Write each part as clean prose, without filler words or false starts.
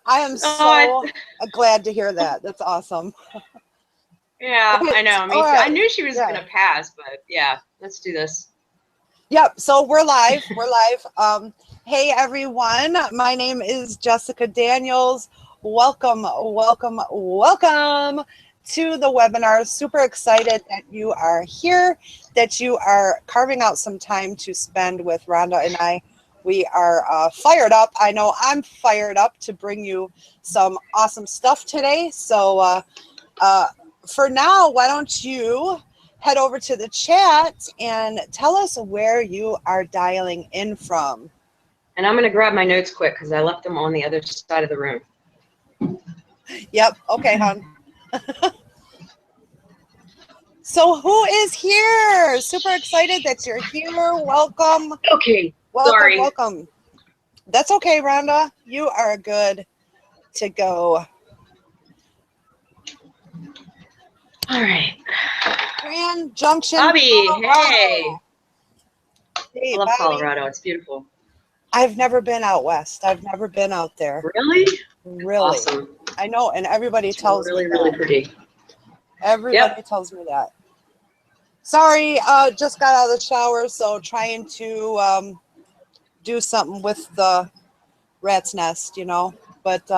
I am so glad to hear that. That's awesome. Yeah, Okay, I know. Me all too. I right. knew she was Yeah. gonna pass, but yeah, let's do this. Yep. So we're live. We're live. Hey everyone. My name is Jessica Daniels. Welcome, welcome, welcome to the webinar. Super excited that you are here, that you are carving out some time to spend with Rhonda and I. We are fired up. I know I'm fired up to bring you some awesome stuff today. So for now, why don't you head over to the chat and tell us where you are dialing in from. And I'm gonna grab my notes quick because I left them on the other side of the room. Yep. Okay, hon. So who is here? Super excited that you're here. Welcome. Okay. Welcome. Sorry. Welcome. That's okay, Rhonda. You are good to go. All right. Grand Junction. Bobby, Colorado. hey. Hey, I love Bobby. Colorado. It's beautiful. I've never been out west. I've never been out there. Really? Really? Awesome. I know, and everybody tells me that. Really pretty. Everybody tells me that. Sorry, just got out of the shower, so trying to do something with the rat's nest, you know. But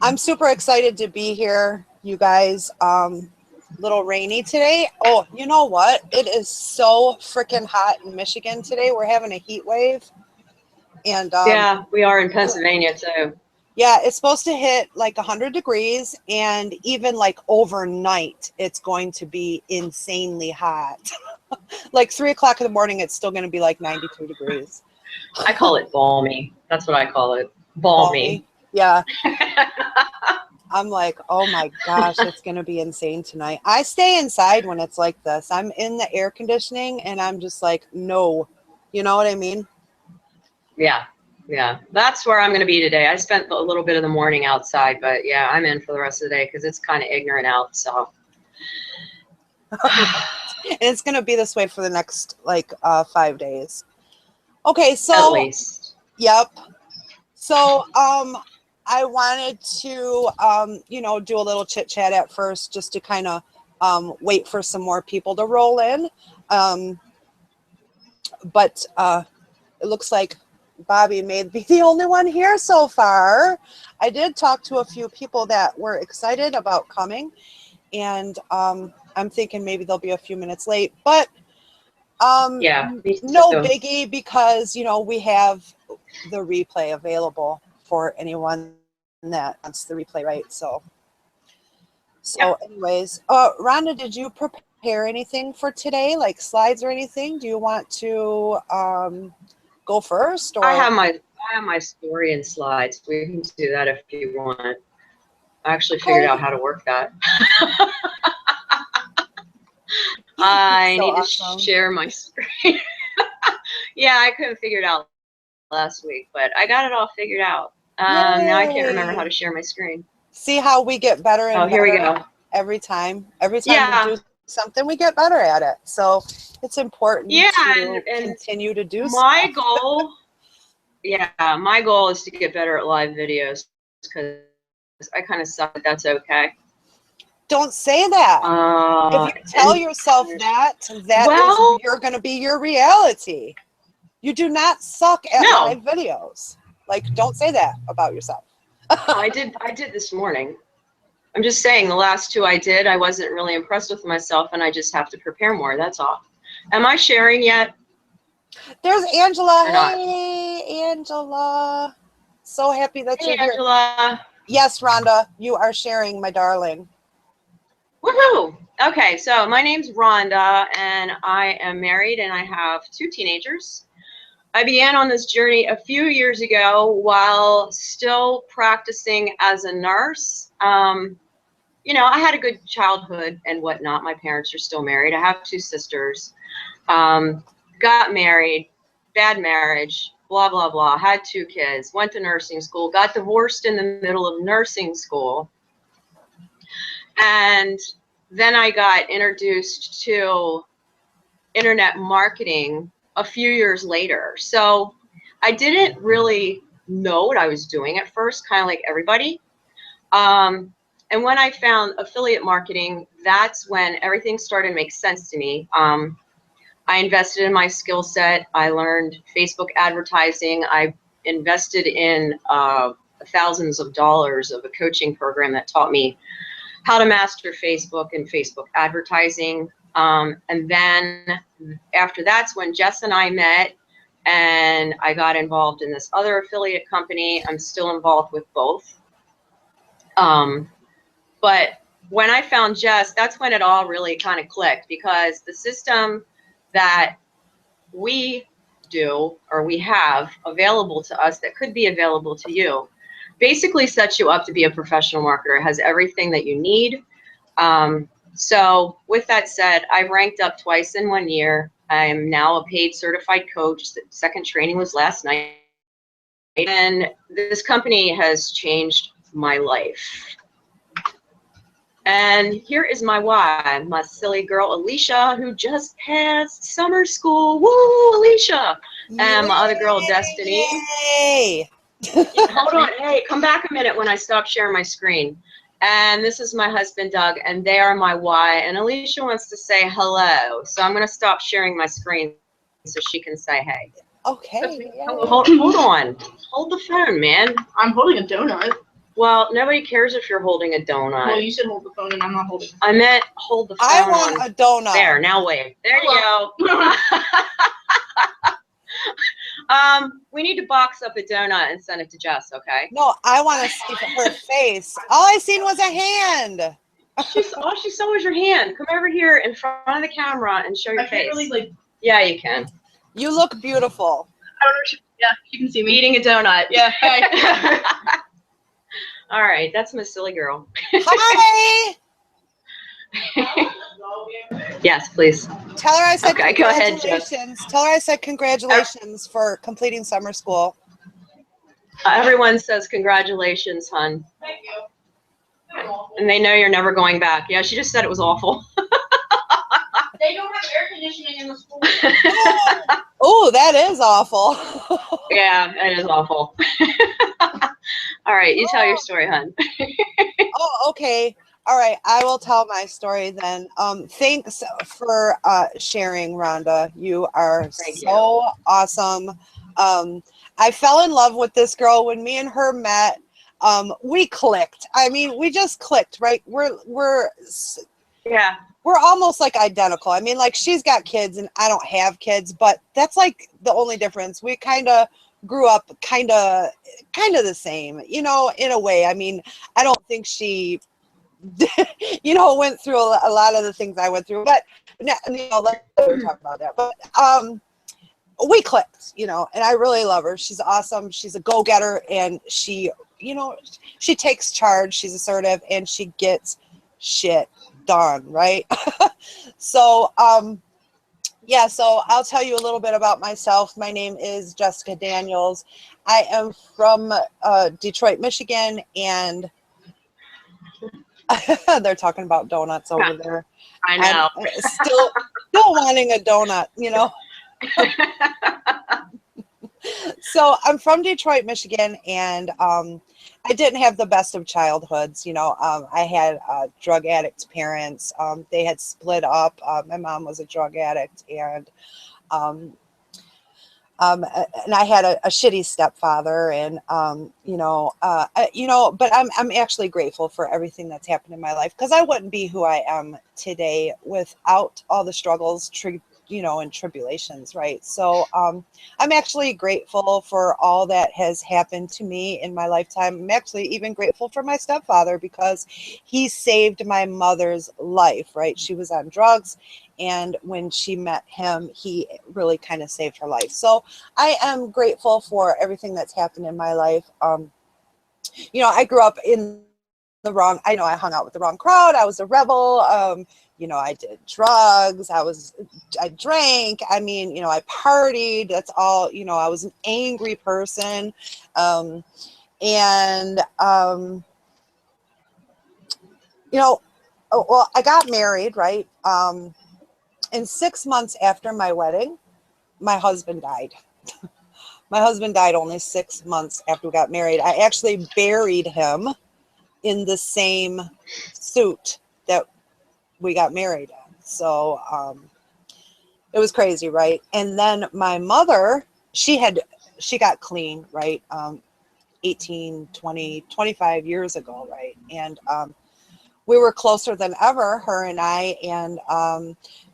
I'm super excited to be here, you guys. Little rainy today. Oh, you know what? It is so freaking hot in Michigan today. We're having a heat wave. And yeah, we are in Pennsylvania too. Yeah, it's supposed to hit like 100 degrees, and even like overnight, it's going to be insanely hot. Like 3 o'clock in the morning, it's still going to be like 92 degrees. I call it balmy. That's what I call it. Balmy. Yeah. I'm like, oh my gosh, it's going to be insane tonight. I stay inside when it's like this. I'm in the air conditioning, and I'm just like, no. You know what I mean? Yeah. Yeah, that's where I'm going to be today. I spent a little bit of the morning outside, but yeah, I'm in for the rest of the day because it's kind of ignorant out. So, and it's going to be this way for the next like 5 days. Okay, so at least. Yep. So I wanted to you know, do a little chit chat at first, just to kind of wait for some more people to roll in. But it looks like Bobby may be the only one here so far. I did talk to a few people that were excited about coming, and I'm thinking maybe they'll be a few minutes late, but yeah, no biggie, because you know, we have the replay available for anyone that wants the replay, right? So yeah. Anyways, Rhonda, did you prepare anything for today, like slides or anything? Do you want to go first? Or I have my story and slides. We can do that if you want. I actually figured out how to work that. I need to share my screen. Yeah, I couldn't figure it out last week, but I got it all figured out. Now I can't remember how to share my screen. See how we get better and better. Here we go. Every time we do something, we get better at it. So it's important to continue to do my goal. Yeah, my goal is to get better at live videos, because I kind of suck, but that's okay. Don't say that. If you tell yourself that is, you're going to be your reality. You do not suck at live videos. Like, don't say that about yourself. I did this morning. I'm just saying, the last two I did, I wasn't really impressed with myself, and I just have to prepare more. That's all. Am I sharing yet? There's Angela. Hey, Angela. So happy that you're here. Angela. Yes, Rhonda, you are sharing, my darling. Woohoo! Okay, so my name's Rhonda, and I am married, and I have 2 teenagers. I began on this journey a few years ago while still practicing as a nurse. You know, I had a good childhood and whatnot. My parents are still married. I have 2 sisters. Got married, bad marriage, blah, blah, blah. Had 2 kids, went to nursing school, got divorced in the middle of nursing school. And then I got introduced to internet marketing a few years later. So I didn't really know what I was doing at first, kind of like everybody. And when I found affiliate marketing, that's when everything started to make sense to me. I invested in my skill set. I learned Facebook advertising. I invested in thousands of dollars of a coaching program that taught me how to master Facebook and Facebook advertising. And then after that's when Jess and I met, and I got involved in this other affiliate company. I'm still involved with both. But when I found Jess, that's when it all really kind of clicked, because the system that we do or we have available to us that could be available to you basically sets you up to be a professional marketer. It has everything that you need. So with that said, I've ranked up twice in 1 year. I'm now a paid certified coach. The second training was last night. And this company has changed my life. And here is my why. My silly girl, Alicia, who just passed summer school. Woo, Alicia. And my other girl, Destiny. Yay! Hold on. Hey, come back a minute when I stop sharing my screen. And this is my husband, Doug, and they are my why. And Alicia wants to say hello. So I'm going to stop sharing my screen so she can say hey. Okay. Hold on. Hold the phone, man. I'm holding a donut. Well, nobody cares if you're holding a donut. Well, you should hold the phone, and I'm not holding. I meant hold the phone. I want a donut. There, now wave. There you go. We need to box up a donut and send it to Jess, okay? No, I want to see her face. All I seen was a hand. All she saw was your hand. Come over here in front of the camera and show your I face. can't really, like. Yeah, you can. You look beautiful. I don't know. Yeah, you can see me Eating a donut. Yeah. Hey. All right, that's my silly girl. Hi. Yes, please. Tell her I said Okay, go ahead, Jess. congratulations. Tell her I said congratulations for completing summer school. Everyone says congratulations, hun. Thank you. And they know you're never going back. Yeah, she just said it was awful. They don't have air conditioning in the school. Oh, that is awful. Yeah, it is awful. All right, you tell your story, hun. Oh, okay. All right, I will tell my story then. Thanks for sharing, Rhonda. You are so awesome. I fell in love with this girl when me and her met. We clicked. I mean, we just clicked, right? Yeah. We're almost like identical. I mean, like she's got kids and I don't have kids, but that's like the only difference. We kind of grew up kind of the same, you know, in a way. I mean, I don't think she you know, went through a lot of the things I went through, but you know, let's talk about that. But we clicked, you know, and I really love her. She's awesome. She's a go-getter, and she, you know, she takes charge. She's assertive, and she gets shit done, right? So, yeah, so I'll tell you a little bit about myself. My name is Jessica Daniels. I am from Detroit, Michigan, and they're talking about donuts over there. I know. I'm still wanting a donut, you know. So I'm from Detroit, Michigan, and I didn't have the best of childhoods. You know, I had drug addict parents. They had split up. My mom was a drug addict, and I had a shitty stepfather, and you know, but I'm actually grateful for everything that's happened in my life, because I wouldn't be who I am today without all the struggles, you know, and tribulations, right? So I'm actually grateful for all that has happened to me in my lifetime. I'm actually even grateful for my stepfather, because he saved my mother's life, right? She was on drugs, and when she met him, he really kind of saved her life. So I am grateful for everything that's happened in my life. You know, I grew up in I know I hung out with the wrong crowd. I was a rebel. You know, I did drugs. I drank. I mean, you know, I partied. That's all, you know, I was an angry person. You know, well, I got married, right? And 6 months after my wedding, my husband died. My husband died only 6 months after we got married. I actually buried him in the same suit that we got married in. So it was crazy, right? And then my mother, she got clean, right? 18, 20, 25 years ago, right? And we were closer than ever, her and I, and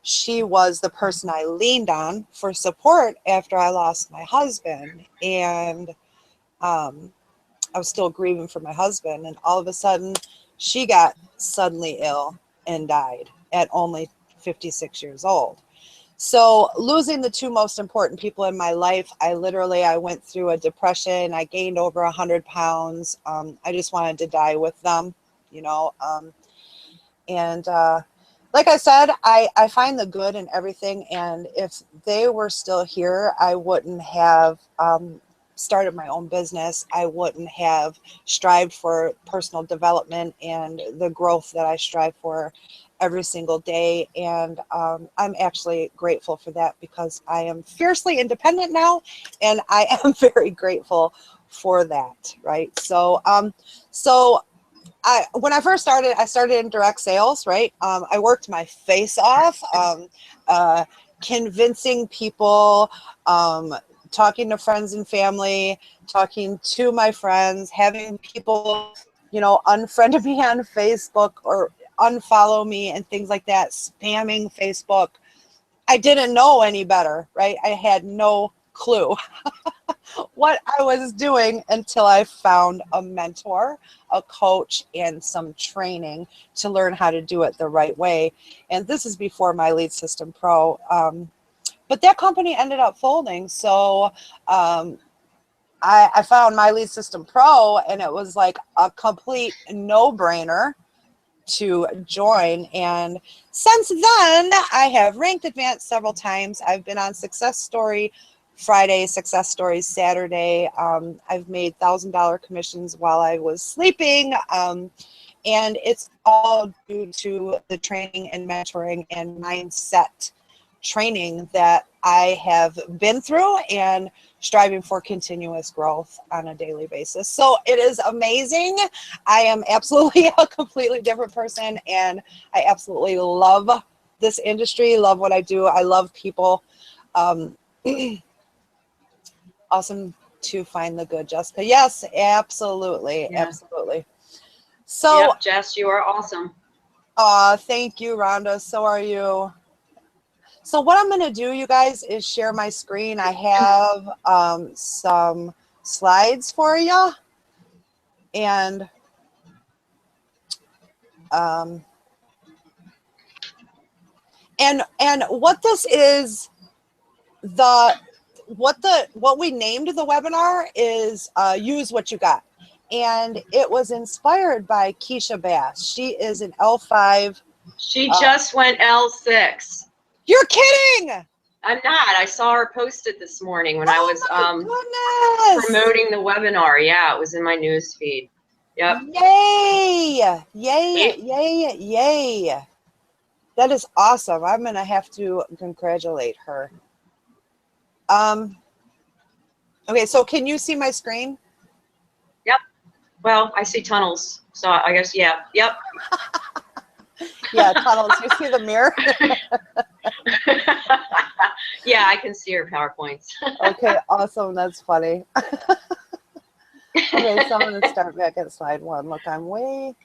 she was the person I leaned on for support after I lost my husband. And I was still grieving for my husband, and all of a sudden she got suddenly ill and died at only 56 years old. So losing the two most important people in my life, I went through a depression. I gained over 100 pounds. I just wanted to die with them, you know. And like I said, I find the good in everything. And if they were still here, I wouldn't have started my own business. I wouldn't have strived for personal development and the growth that I strive for every single day. And I'm actually grateful for that, because I am fiercely independent now, and I am very grateful for that, right? So when I first started, I started in direct sales, right? I worked my face off, convincing people, talking to friends and family, talking to my friends, having people, you know, unfriend me on Facebook or unfollow me and things like that, spamming Facebook. I didn't know any better, right? I had no clue what I was doing until I found a mentor, a coach, and some training to learn how to do it the right way. And this is before My Lead System Pro. But that company ended up folding. So I found My Lead System Pro, and it was like a complete no-brainer to join. And since then, I have ranked advanced several times. I've been on Success Story Friday, Success Stories Saturday. I've made $1,000 commissions while I was sleeping. And it's all due to the training and mentoring and mindset training that I have been through and striving for continuous growth on a daily basis. So it is amazing. I am absolutely a completely different person, and I absolutely love this industry, love what I do. I love people. Awesome to find the good, Jessica. Yes, absolutely. Yeah. Absolutely. So, yep, Jess, you are awesome. Thank you, Rhonda. So are you. So what I'm going to do, you guys, is share my screen. I have some slides for you. And what this is, what we named the webinar is Use What You Got. And it was inspired by Keisha Bass. She is an L5. She just went L6. You're kidding! I'm not. I saw her post it this morning when I was promoting the webinar. Yeah, it was in my news feed. Yep. Yay! Yay! Yay! Yay! That is awesome. I'm gonna have to congratulate her. Okay, so can you see my screen? Yep. Well, I see tunnels, so I guess yeah. Yep. Yeah, tunnels. You see the mirror? Yeah, I can see her PowerPoints. Okay, awesome. That's funny. Okay, so I'm going to start back at slide 1. Look, I'm way...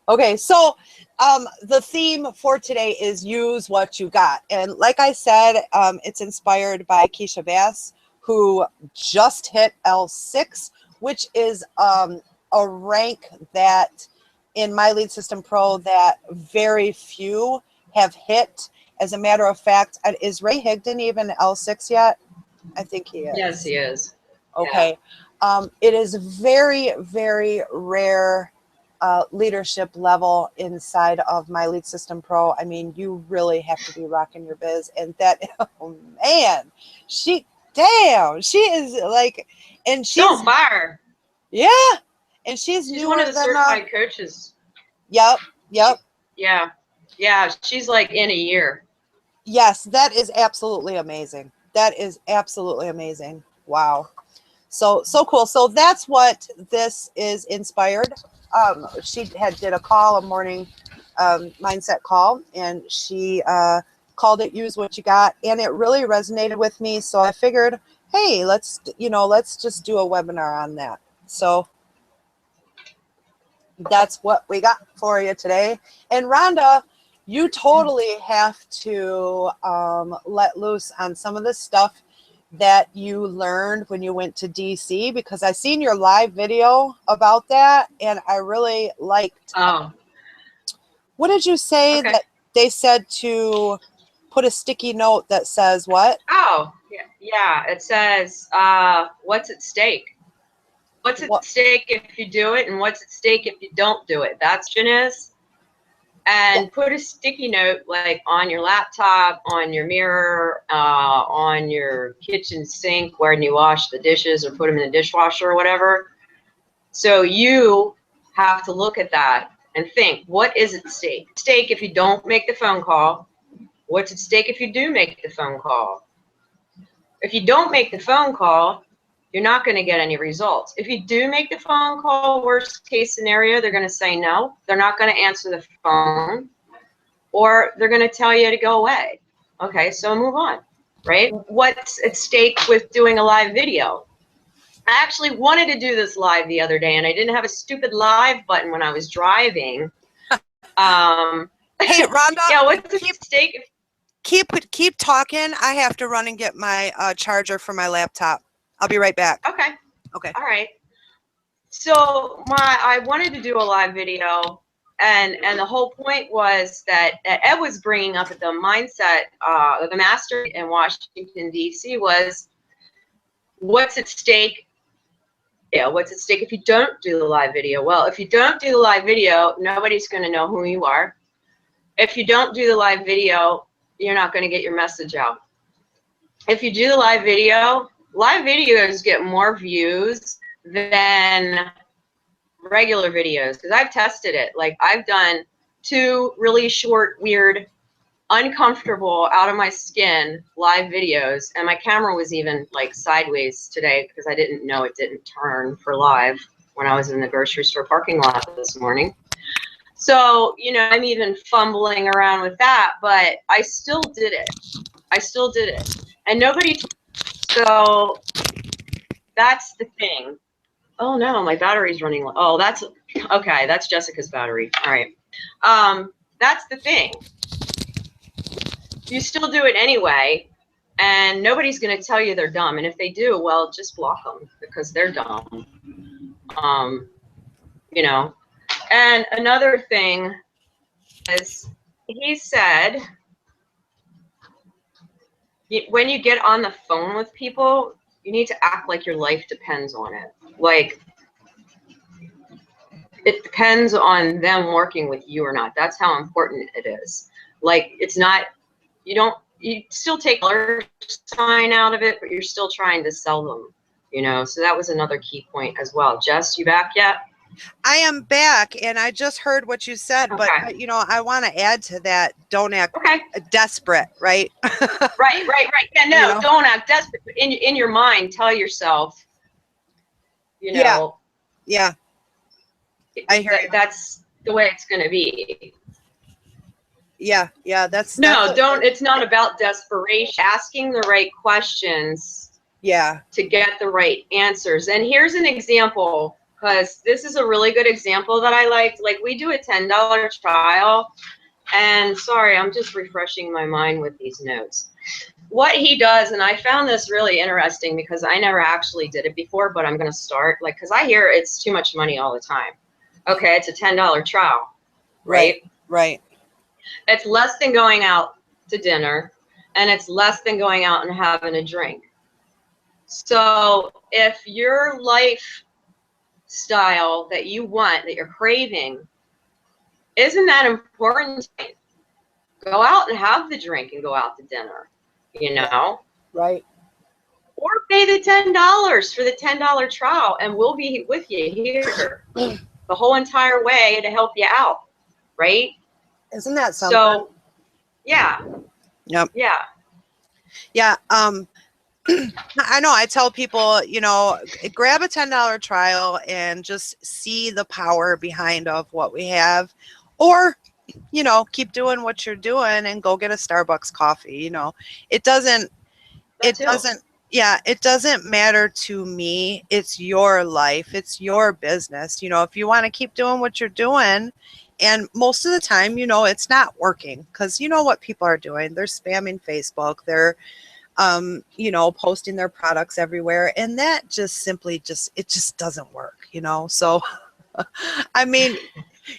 Okay, so the theme for today is Use What You Got. And like I said, it's inspired by Keisha Bass, who just hit L6, which is a rank that in My Lead System Pro that very few have hit. As a matter of fact, is Ray Higdon even L6 yet? I think he is. Yes, he is. Okay. Yeah. It is very, very rare leadership level inside of My Lead System Pro. I mean, you really have to be rocking your biz. And that, oh man, she is like, and she's on fire. Yeah. And she's one of the certified coaches. Yep. Yeah. Yeah. She's like in a year. Yes, that is absolutely amazing. That is absolutely amazing. Wow. So cool. So that's what this is inspired. She did a call, a morning mindset call, and she called it "Use What You Got," and it really resonated with me. So I figured, hey, let's just do a webinar on that. So that's what we got for you today. And Rhonda, you totally have to let loose on some of the stuff that you learned when you went to DC, because I seen your live video about that and I really liked. What did you say that they said to put a sticky note that says what? Oh, yeah. It says, what's at stake? What's at stake if you do it, and what's at stake if you don't do it? That's what it is. And put a sticky note like on your laptop, on your mirror, on your kitchen sink where you wash the dishes or put them in the dishwasher or whatever. So you have to look at that and think, what is at stake? Stake if you don't make the phone call. What's at stake if you do make the phone call? If you don't make the phone call, you're not going to get any results. If you do make the phone call, worst case scenario, they're going to say no. They're not going to answer the phone, or they're going to tell you to go away. Okay, so move on, right? What's at stake with doing a live video? I actually wanted to do this live the other day, and I didn't have a stupid live button when I was driving. Hey, Rhonda. Yeah, what's at stake? Keep talking. I have to run and get my charger for my laptop. I'll be right back. Okay. Okay. All right. So I wanted to do a live video, and the whole point was that Ed was bringing up at the mindset, the master in Washington D.C. was, what's at stake? Yeah, what's at stake if you don't do the live video? Well, if you don't do the live video, nobody's going to know who you are. If you don't do the live video, you're not going to get your message out. If you do the live videos get more views than regular videos, because I've tested it. Like, I've done 2 really short, weird, uncomfortable, out of my skin live videos, and my camera was even like sideways today because I didn't know it didn't turn for live when I was in the grocery store parking lot this morning. So, you know, I'm even fumbling around with that, but I still did it. And nobody. So that's the thing. Oh no, my battery's running low. Oh, that's okay. That's Jessica's battery. All right. That's the thing. You still do it anyway, and nobody's going to tell you they're dumb. And if they do, well, just block them because they're dumb. You know. And another thing is, he said, when you get on the phone with people, you need to act like your life depends on it. Like, it depends on them working with you or not. That's how important it is. Like, it's not, you still take dollar sign out of it, but you're still trying to sell them, you know? So that was another key point as well. Jess, you back yet? I am back, and I just heard what you said, but you know, I want to add to that. Don't act desperate, right? Right. Yeah, no, you know? Don't act desperate. But in your mind, tell yourself, you know. Yeah. I hear you. That's the way it's going to be. Yeah. That's It's not about desperation. Asking the right questions. Yeah. To get the right answers. And here's an example. Because this is a really good example that I liked. Like, we do a $10 trial, and sorry, I'm just refreshing my mind with these notes. What he does, and I found this really interesting because I never actually did it before, but I'm going to start, like, because I hear it's too much money all the time. Okay, it's a $10 trial, right? Right. It's less than going out to dinner, and it's less than going out and having a drink. So if your life style that you want, that you're craving, isn't that important? Go out and have the drink and go out to dinner, you know? Right. Or pay the $10 for the $10 trial, and we'll be with you here the whole entire way to help you out, right? Isn't that something? So, yeah. Yep. Yeah. Yeah. I know. I tell people, you know, grab a $10 trial and just see the power behind of what we have, or, you know, keep doing what you're doing and go get a Starbucks coffee. You know, it doesn't, That it too. doesn't, yeah, it doesn't matter to me. It's your life. It's your business. You know, if you want to keep doing what you're doing, and most of the time, you know, it's not working because you know what people are doing. They're spamming Facebook. They're you know, posting their products everywhere. And that just simply it just doesn't work, you know? So, I mean,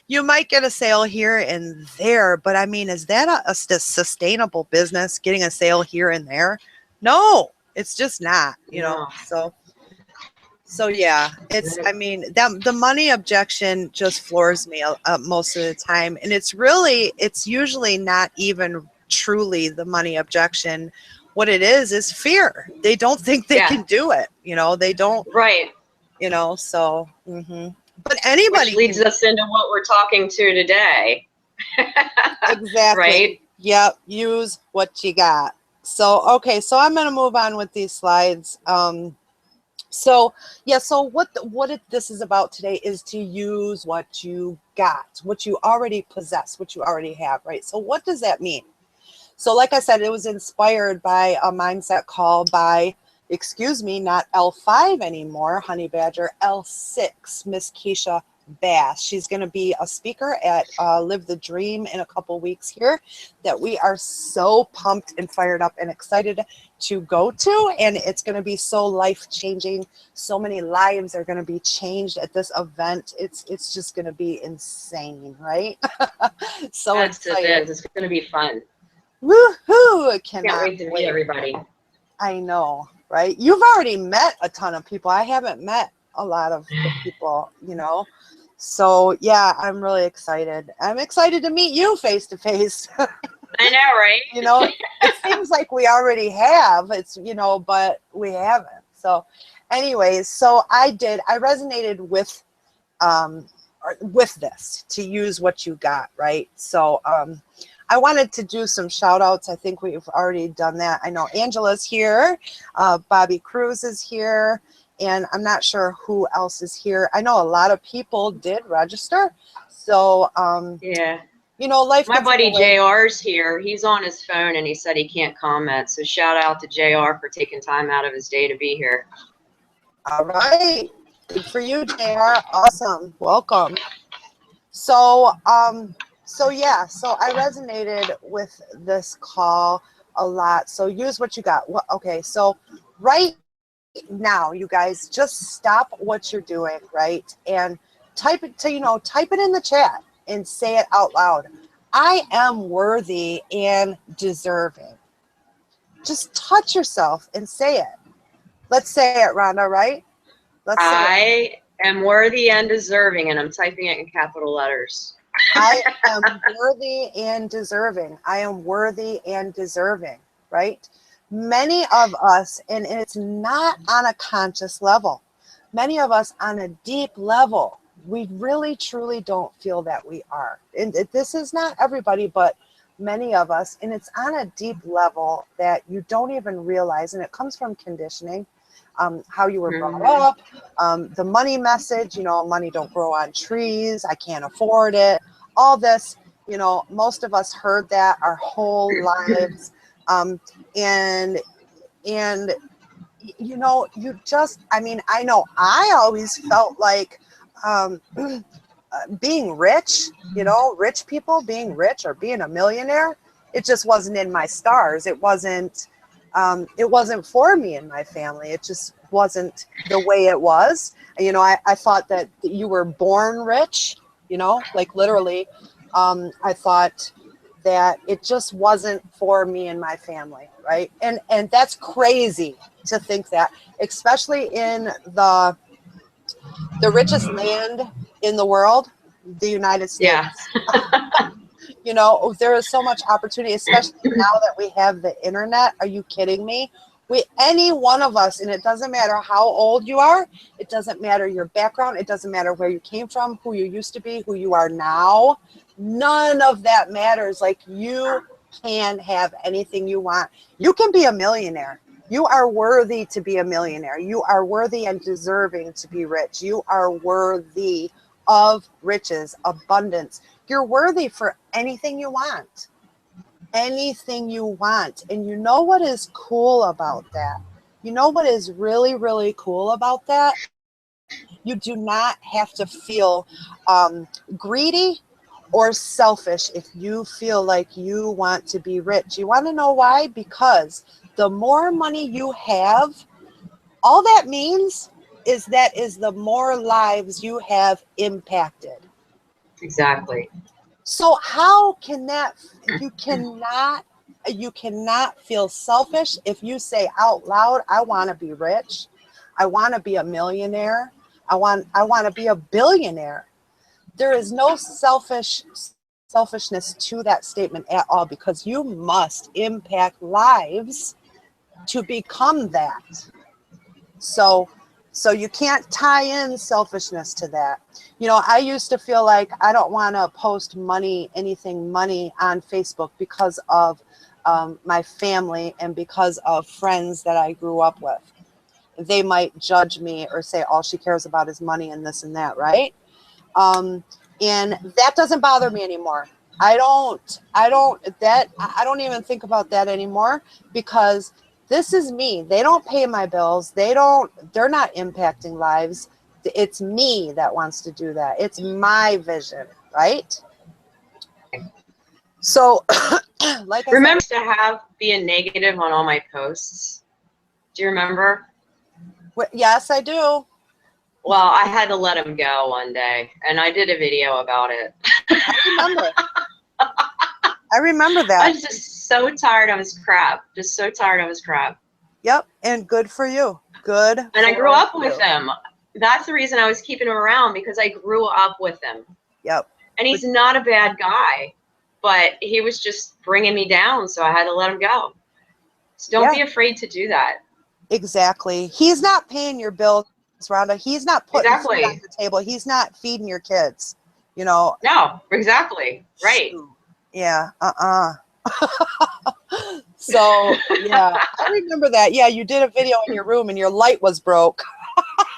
you might get a sale here and there, but I mean, is that a sustainable business getting a sale here and there? No, it's just not, you know? No. So yeah, it's, I mean, that the money objection just floors me most of the time. And it's usually not even truly the money objection. What it is fear. They don't think they can do it. You know, they don't, Right. you know, so, but anybody Which leads us into what we're talking to today. Exactly. Right? Yep. Use what you got. So, okay. So I'm going to move on with these slides. So yeah, so this is about today is to use what you got, what you already possess, what you already have, right? So what does that mean? So like I said, it was inspired by a mindset call by, excuse me, not L5 anymore, Honey Badger, L6, Miss Keisha Bass. She's going to be a speaker at Live the Dream in a couple weeks here that we are so pumped and fired up and excited to go to. And it's going to be so life-changing. So many lives are going to be changed at this event. It's just going to be insane, right? So excited. It's going to be fun. Woohoo! I Can't wait to meet everybody. I know, right? You've already met a ton of people. I haven't met a lot of the people, you know. So yeah, I'm really excited. I'm excited to meet you face to face. I know, right? You know, it seems like we already have. It's, you know, but we haven't. So anyways, so I resonated with this, to use what you got, right? So I wanted to do some shout outs. I think we've already done that. I know Angela's here, Bobby Cruz is here, and I'm not sure who else is here. I know a lot of people did register. So, yeah, you know, life. My buddy JR's here. He's on his phone and he said he can't comment. So shout out to JR for taking time out of his day to be here. All right. Good for you, JR. Awesome. Welcome. So, so yeah, so I resonated with this call a lot. So use what you got. Well, okay, so right now, you guys, just stop what you're doing, right? And type it in the chat and say it out loud. I am worthy and deserving. Just touch yourself and say it. Let's say it, Rhonda, right? I am worthy and deserving, and I'm typing it in capital letters. I am worthy and deserving. I am worthy and deserving, right? Many of us, and it's not on a conscious level, many of us on a deep level, we really truly don't feel that we are. And this is not everybody, but many of us, and it's on a deep level that you don't even realize, and it comes from conditioning. How you were brought up, the money message, you know, money don't grow on trees, I can't afford it, all this, you know, most of us heard that our whole lives. And you know, you just, I mean, I know I always felt like being rich, you know, rich people being rich or being a millionaire, it just wasn't in my stars. It wasn't for me and my family. It just wasn't the way it was. You know, I thought that you were born rich, you know, like literally. I thought that it just wasn't for me and my family, right? And that's crazy to think that, especially in the richest land in the world, the United States. Yeah. You know, there is so much opportunity, especially now that we have the internet. Are you kidding me? Any one of us, and it doesn't matter how old you are, it doesn't matter your background, it doesn't matter where you came from, who you used to be, who you are now. None of that matters. Like, you can have anything you want. You can be a millionaire. You are worthy to be a millionaire. You are worthy and deserving to be rich. You are worthy of riches, abundance. You're worthy for anything you want. Anything you want. And you know what is cool about that? You know what is really, really cool about that? You do not have to feel greedy or selfish if you feel like you want to be rich. You want to know why? Because the more money you have, all that means is the more lives you have impacted. Exactly. So how can that, you cannot feel selfish if you say out loud, I want to be rich. I want to be a millionaire. I want to be a billionaire. There is no selfishness to that statement at all, because you must impact lives to become that. So you can't tie in selfishness to that. You know, I used to feel like I don't want to post anything money on Facebook because of my family and because of friends that I grew up with. They might judge me or say all she cares about is money and this and that, right? And that doesn't bother me anymore. I don't even think about that anymore, because this is me. They don't pay my bills. They're not impacting lives. It's me that wants to do that. It's my vision, right? So like I remember to be a negative on all my posts? Do you remember? Yes, I do. Well, I had to let him go one day, and I did a video about it. I remember. I remember that. I was just so tired of his crap. Just so tired of his crap. Yep, and good for you. Good. And I grew up with him. That's the reason I was keeping him around, because I grew up with him. Yep. And he's not a bad guy, but he was just bringing me down, so I had to let him go. So don't be afraid to do that. Exactly. He's not paying your bills, Rhonda. He's not putting food on the table. He's not feeding your kids, you know. No, exactly. Right. Yeah. So, yeah, I remember that. Yeah, you did a video in your room and your light was broke.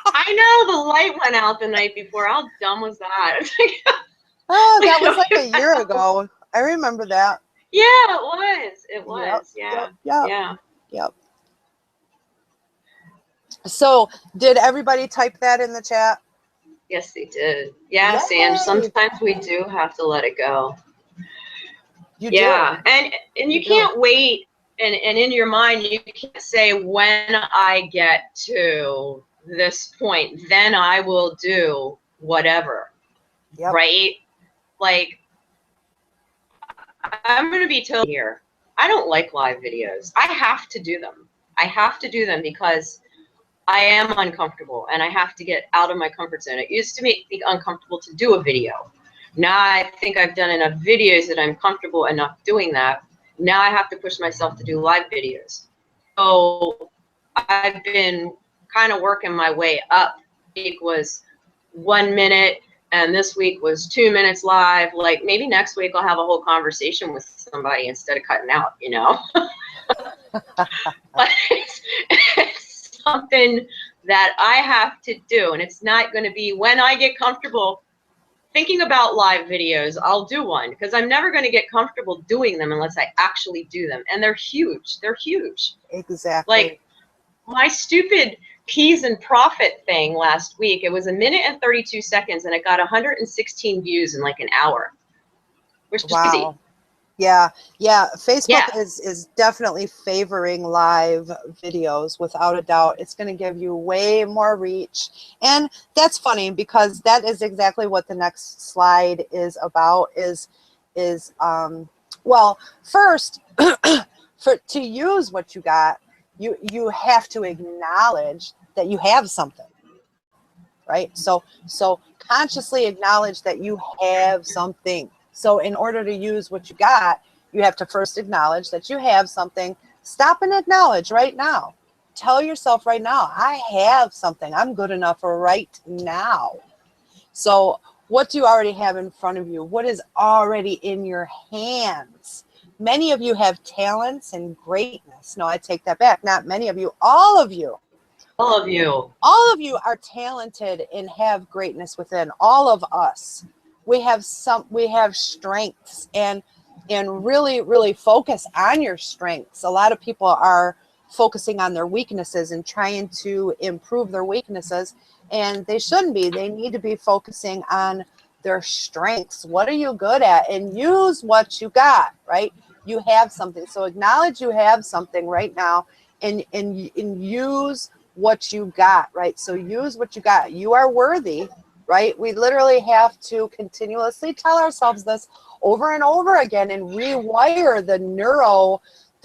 I know, the light went out the night before. How dumb was that? Oh, that was like a year ago. I remember that. Yeah, it was. It was. Yep. So, did everybody type that in the chat? Yes, they did. Yes, and sometimes we do have to let it go. You do. And you can't wait, and in your mind you can't say, when I get to this point, then I will do whatever. Yep. Right? Like, I'm going to be totally here. I don't like live videos. I have to do them. I have to do them because I am uncomfortable and I have to get out of my comfort zone. It used to make me uncomfortable to do a video. Now I think I've done enough videos that I'm comfortable enough doing that. Now I have to push myself to do live videos. So I've been kind of working my way up. It was 1 minute, and this week was 2 minutes live. Like, maybe next week I'll have a whole conversation with somebody instead of cutting out, you know. But it's something that I have to do, and it's not going to be when I get comfortable thinking about live videos. I'll do one, because I'm never going to get comfortable doing them unless I actually do them, and they're huge. They're huge. Exactly. Like my stupid Peas and Profit thing last week, it was 1 minute and 32 seconds, and it got 116 views in like an hour, which is crazy. Yeah. Facebook is definitely favoring live videos, without a doubt. It's going to give you way more reach. And that's funny, because that is exactly what the next slide is about, well, first, to use what you got, you have to acknowledge that you have something, right? So consciously acknowledge that you have something. So in order to use what you got, you have to first acknowledge that you have something. Stop and acknowledge right now. Tell yourself right now, I have something. I'm good enough right now. So what do you already have in front of you? What is already in your hands? Many of you have talents and greatness. No, I take that back. Not many of you, all of you. All of you. All of you are talented and have greatness within. All of us. We have strengths, and really focus on your strengths. A lot of people are focusing on their weaknesses and trying to improve their weaknesses, and they shouldn't be. They need to be focusing on their strengths. What are you good at? And use what you got, right? You have something. So acknowledge you have something right now, and use what you got, right? So use what you got. You are worthy, right? We literally have to continuously tell ourselves this over and over again and rewire the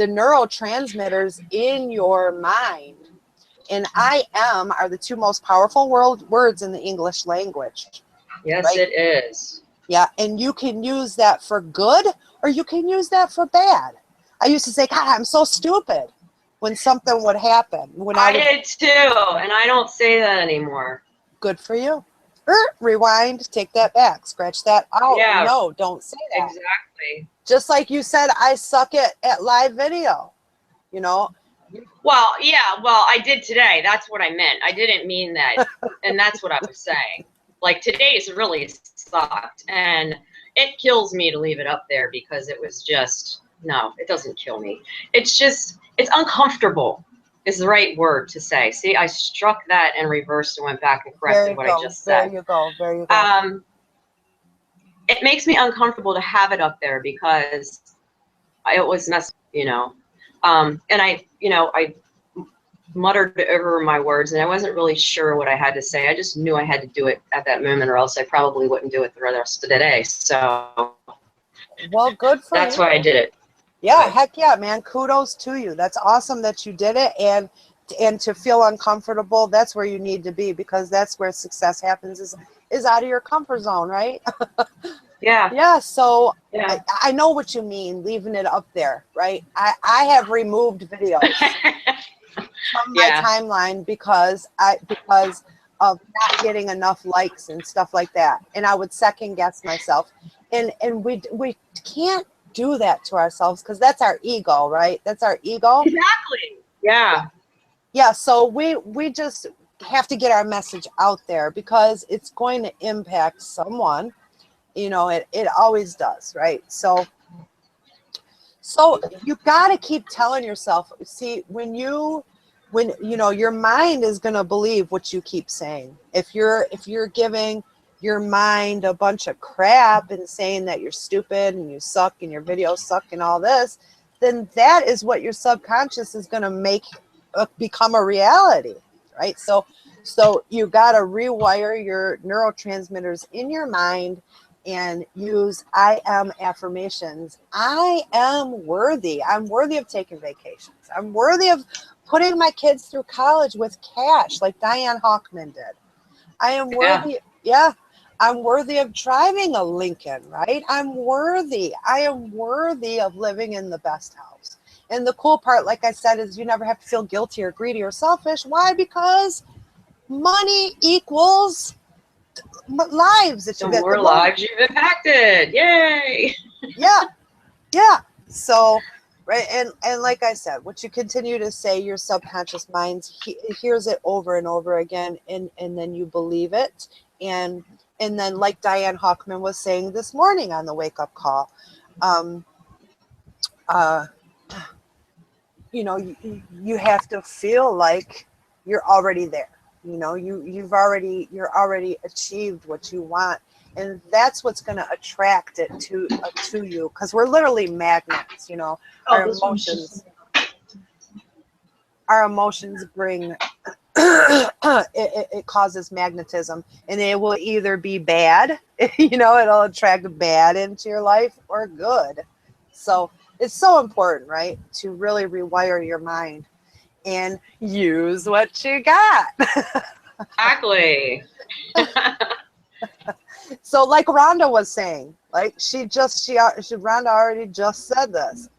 neurotransmitters in your mind. And I am are the two most powerful words in the English language. Yes, right? it is. Yeah, and you can use that for good or you can use that for bad. I used to say, God, I'm so stupid when something would happen. When I did too, and I don't say that anymore. Good for you. Rewind, take that back, scratch that out. Yeah. No, don't say that. Exactly. Just like you said, I suck at live video, you know. Well, yeah, well, I did today. That's what I meant. I didn't mean that. And that's what I was saying. Like, today's really sucked. And it kills me to leave it up there because it was just, no, it doesn't kill me. It's just, it's uncomfortable is the right word to say. See, I struck that and reversed and went back and corrected what I just said. There you go. There you go. It makes me uncomfortable to have it up there because it was messed, you know. And I muttered over my words, and I wasn't really sure what I had to say. I just knew I had to do it at that moment, or else I probably wouldn't do it the rest of the day. So, well, good for you. That's why I did it. Yeah, heck yeah, man. Kudos to you. That's awesome that you did it, and to feel uncomfortable, that's where you need to be, because that's where success happens, is out of your comfort zone, right? Yeah. Yeah, so yeah. I know what you mean, leaving it up there, right? I have removed videos from my timeline because of not getting enough likes and stuff like that. And I would second guess myself. And we can't do that to ourselves because that's our ego, right? That's our ego. Exactly. Yeah. Yeah, so we just have to get our message out there because it's going to impact someone. You know, it always does, right? So you got to keep telling yourself, see, when you know, your mind is going to believe what you keep saying. If you're giving your mind a bunch of crap and saying that you're stupid and you suck and your videos suck and all this, then that is what your subconscious is going to make become a reality, right? So you got to rewire your neurotransmitters in your mind and use I am affirmations. I am worthy. I'm worthy of taking vacations. I'm worthy of putting my kids through college with cash like Diane Hockman did. I am worthy. Yeah. I'm worthy of driving a Lincoln, right? I'm worthy. I am worthy of living in the best house. And the cool part, like I said, is you never have to feel guilty or greedy or selfish. Why? Because money equals lives that you get. More lives you've impacted. Yay! Yeah. So, right, and like I said, what you continue to say, your subconscious mind hears it over and over again, and then you believe it, and then, like Diane Hockman was saying this morning on the wake up call, you know, you have to feel like you're already there. You know, you're already achieved what you want, and that's what's going to attract it to you, because we're literally magnets. You know, our emotions bring it causes magnetism, and it will either be bad, you know, it'll attract bad into your life, or good. So it's so important, right, to really rewire your mind and use what you got. Exactly. So like Rhonda was saying, like Rhonda already just said this.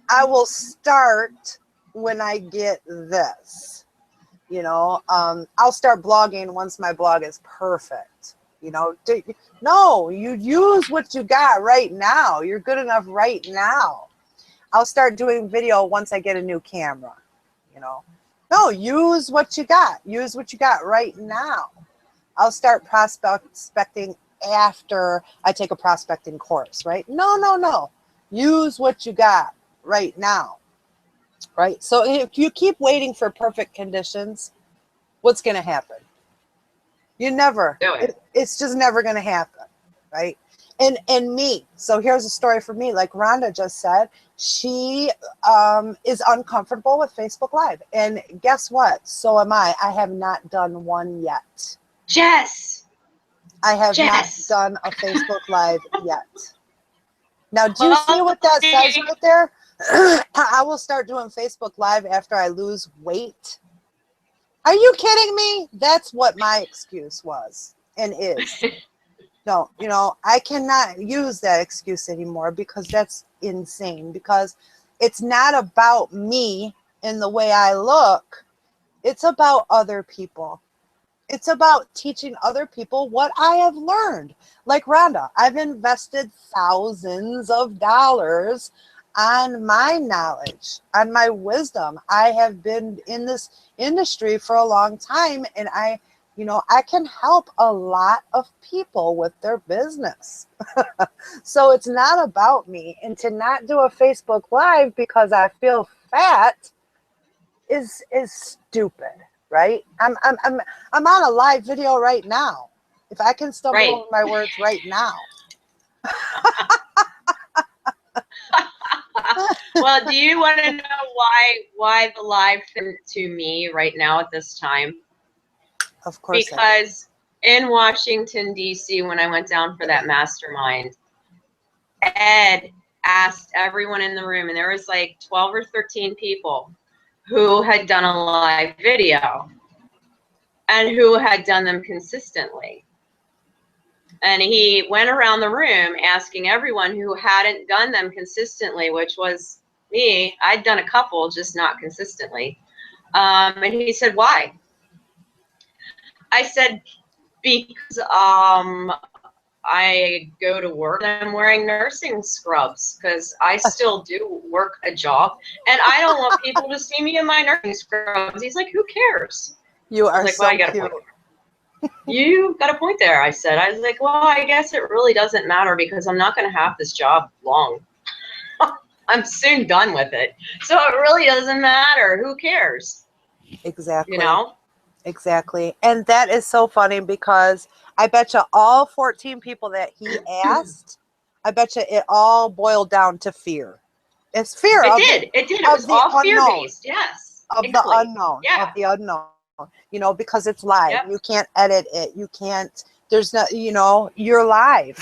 I will start when I get this. You know, I'll start blogging once my blog is perfect. You know, no, you use what you got right now. You're good enough right now. I'll start doing video once I get a new camera, you know. No, use what you got. Use what you got right now. I'll start prospecting after I take a prospecting course, right? No, no, no. Use what you got right now, right? So if you keep waiting for perfect conditions, what's going to happen? You never, it's just never going to happen, right? And me, so here's a story for me, like Rhonda just said, she is uncomfortable with Facebook Live. And guess what? So am I. I have not done one yet. Jess! I have not done a Facebook Live yet. Now, do you see what that says right there? I will start doing Facebook Live after I lose weight. Are you kidding me? That's what my excuse was and is. No, you know, I cannot use that excuse anymore because that's insane. Because it's not about me and the way I look. It's about other people. It's about teaching other people what I have learned. Like Rhonda, I've invested thousands of dollars on my knowledge, on my wisdom. I have been in this industry for a long time, and I can help a lot of people with their business. So it's not about me. And to not do a Facebook Live because I feel fat is stupid, right? I'm on a live video right now. If I can stumble over my words right now. Well, do you want to know why the live thing to me right now at this time? Of course. Because in Washington, D.C., when I went down for that mastermind, Ed asked everyone in the room, and there was like 12 or 13 people who had done a live video and who had done them consistently. And he went around the room asking everyone who hadn't done them consistently, which was me. I'd done a couple, just not consistently. And he said, why? I said, because I go to work and I'm wearing nursing scrubs because I still do work a job. And I don't want people to see me in my nursing scrubs. He's like, who cares? You are like, so cute. You got a point there, I said. I was like, well, I guess it really doesn't matter because I'm not going to have this job long. I'm soon done with it. So it really doesn't matter. Who cares? Exactly. You know? Exactly. And that is so funny because I bet you all 14 people that he asked, I bet you it all boiled down to fear. It's fear. It did. It was all fear-based. Yes. Of the unknown. Yeah. Of the unknown. You know, because it's live. Yep. You can't edit it. You can't, there's no, you know, you're live.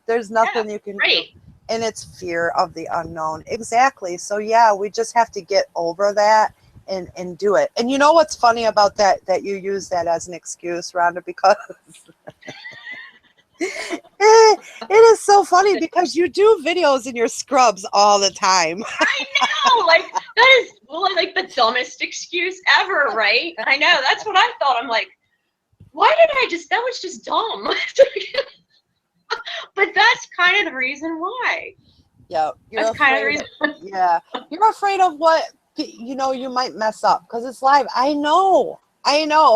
There's nothing you can do. And it's fear of the unknown. Exactly. So yeah, we just have to get over that and do it. And you know what's funny about that you use that as an excuse, Rhonda, because it is so funny because you do videos in your scrubs all the time. I know, like that is like the dumbest excuse ever, right? I know, that's what I thought. I'm like, why did I just, that was just dumb. But that's kind of the reason why. Yeah, that's kind of the reason. Yeah, you're afraid of what, you know, you might mess up because it's live. I know. Yeah,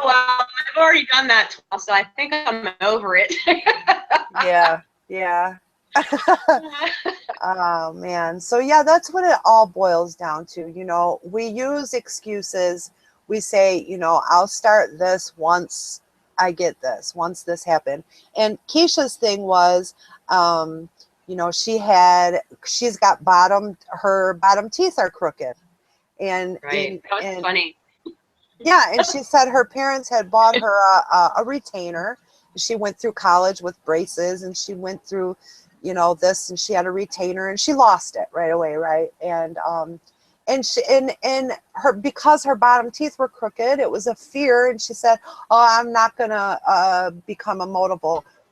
well, I've already done that twice, so I think I'm over it. Yeah. Oh, man. So, yeah, that's what it all boils down to. You know, we use excuses. We say, you know, I'll start this once I get this, once this happened. And Keisha's thing was, you know, she's got her bottom teeth are crooked. And that's funny. Yeah, and she said her parents had bought her a retainer. She went through college with braces, and she went through, you know, this, and she had a retainer, and she lost it right away, right? And her, because her bottom teeth were crooked, it was a fear, and she said, "Oh, I'm not gonna become a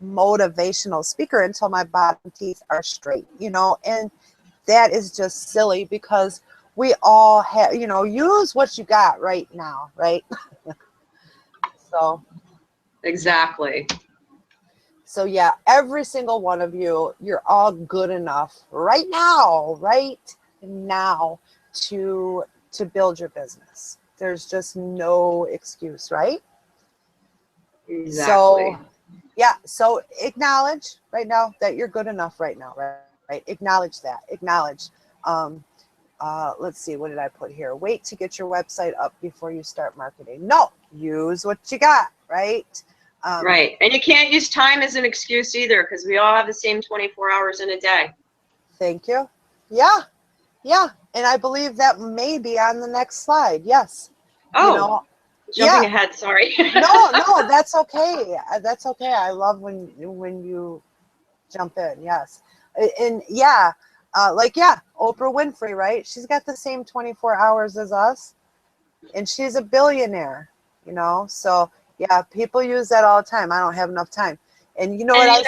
motivational speaker until my bottom teeth are straight," you know, and that is just silly because we all have, you know, use what you got right now, right? So. Exactly. So yeah, every single one of you, you're all good enough right now to build your business. There's just no excuse, right? Exactly. So yeah, so acknowledge right now that you're good enough right now, right? Acknowledge that. Acknowledge. Let's see, what did I put here? Wait to get your website up before you start marketing. No, use what you got, right? Right. And you can't use time as an excuse either, because we all have the same 24 hours in a day. Thank you. Yeah. Yeah. And I believe that may be on the next slide. Yes. Oh, you know, jumping yeah. ahead. Sorry. No, that's okay. That's okay. I love when you jump in. Yes. And yeah, Oprah Winfrey, right? She's got the same 24 hours as us, and she's a billionaire, So yeah, people use that all the time. I don't have enough time. And you know what else?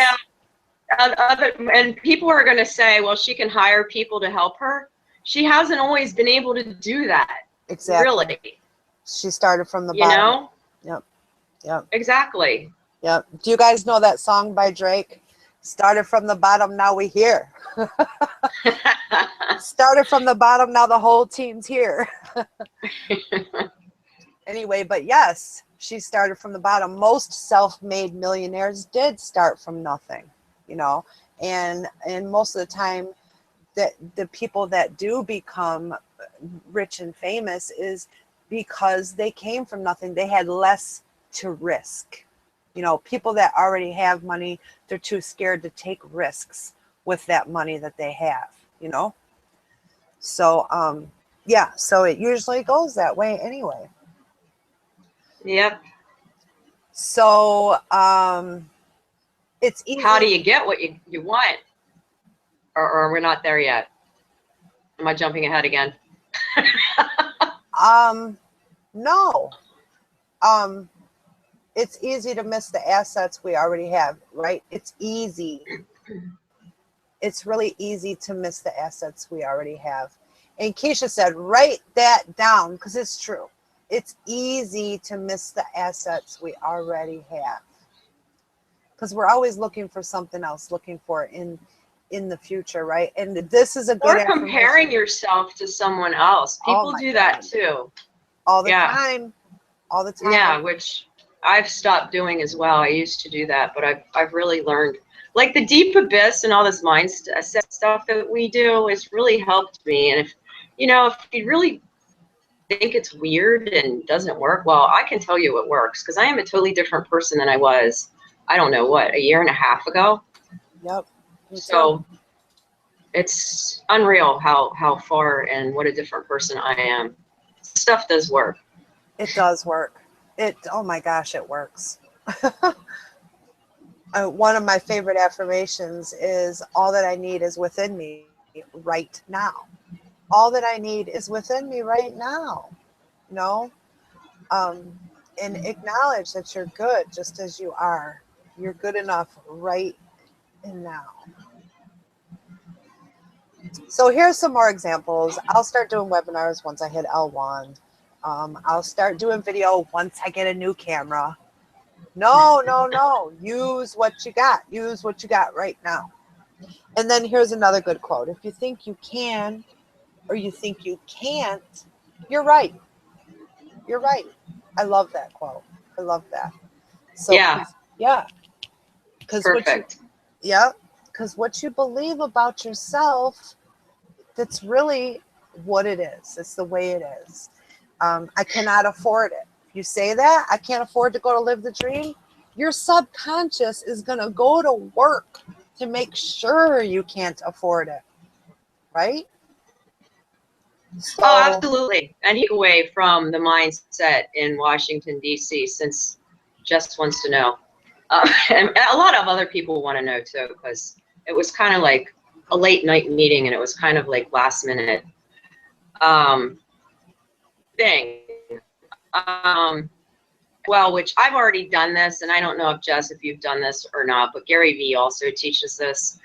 And people are going to say, well, she can hire people to help her. She hasn't always been able to do that. Exactly. Really. She started from the bottom. Yep. Exactly. Yep. Do you guys know that song by Drake? Started from the bottom, now we here. Started from the bottom, now the whole team's here. Anyway, but yes, she started from the bottom. Most self-made millionaires did start from nothing, and most of the time that the people that do become rich and famous is because they came from nothing. They had less to risk. People that already have money, they're too scared to take risks with that money that they have, So, yeah, so it usually goes that way anyway. Yep. So, it's easy. How do you get what you want? Or we're not there yet? Am I jumping ahead again? No. It's easy to miss the assets we already have, right? It's easy. It's really easy to miss the assets we already have. And Keisha said, write that down, because it's true. It's easy to miss the assets we already have, because we're always looking for something else, looking for in the future, right? And this is a good Or comparing yourself to someone else. People do that too. All the time. All the time. Yeah, which I've stopped doing as well. I used to do that, but I've really learned, like the deep abyss and all this mindset stuff that we do has really helped me. And if you really think it's weird and doesn't work, well, I can tell you it works, because I am a totally different person than I was, I don't know, a year and a half ago. Yep. So it's unreal how far and what a different person I am. Stuff does work. It does work. Oh my gosh, it works. One of my favorite affirmations is, all that I need is within me right now. All that I need is within me right now. And acknowledge that you're good just as you are. You're good enough right now. So here's some more examples. I'll start doing webinars once I hit L1. I'll start doing video once I get a new camera. No. Use what you got. Use what you got right now. And then here's another good quote. If you think you can or you think you can't, you're right. You're right. I love that quote. I love that. So yeah. Perfect. Because what you believe about yourself, that's really what it is. It's the way it is. I cannot afford it. If you say that, I can't afford to go to live the dream, your subconscious is going to go to work to make sure you can't afford it. Right? So, oh, absolutely. And he away from the mindset in Washington, D.C., since Jess wants to know. And a lot of other people want to know, too, because it was kind of like a late night meeting, and it was kind of like last minute thing. Well, which I've already done this, and I don't know if Jess, if you've done this or not, but Gary Vee also teaches this.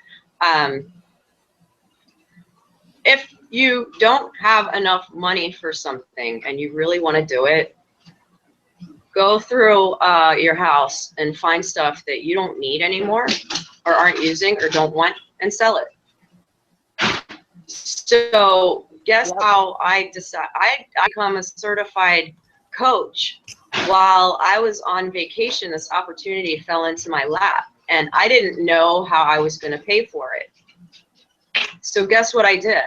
If you don't have enough money for something and you really want to do it, go through your house and find stuff that you don't need anymore or aren't using or don't want and sell it. So guess how I decide? I become a certified coach. While I was on vacation, this opportunity fell into my lap, and I didn't know how I was going to pay for it. So guess what I did?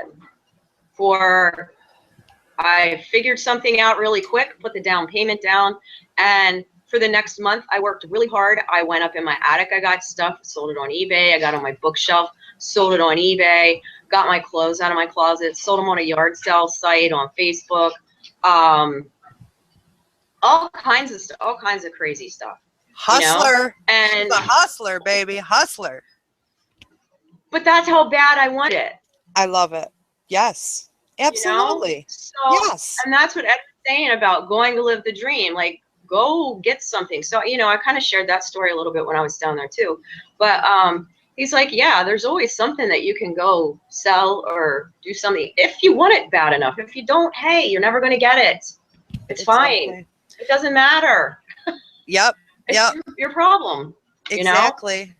I figured something out really quick, put the down payment down, and for the next month, I worked really hard. I went up in my attic, I got stuff, sold it on eBay. I got on my bookshelf, sold it on eBay, got my clothes out of my closet, sold them on a yard sale site on Facebook, all kinds of stuff, all kinds of crazy stuff. Hustler. You know? And she's a hustler, baby, hustler. But that's how bad I want it. I love it. Yes, absolutely. You know? So, yes. And that's what Ed's saying about going to live the dream. Like, go get something. So, you know, I kind of shared that story a little bit when I was down there too. But he's like, yeah, there's always something that you can go sell or do something if you want it bad enough. If you don't, hey, you're never going to get it. It's fine. It doesn't matter. Yep. It's your problem. Exactly. You know?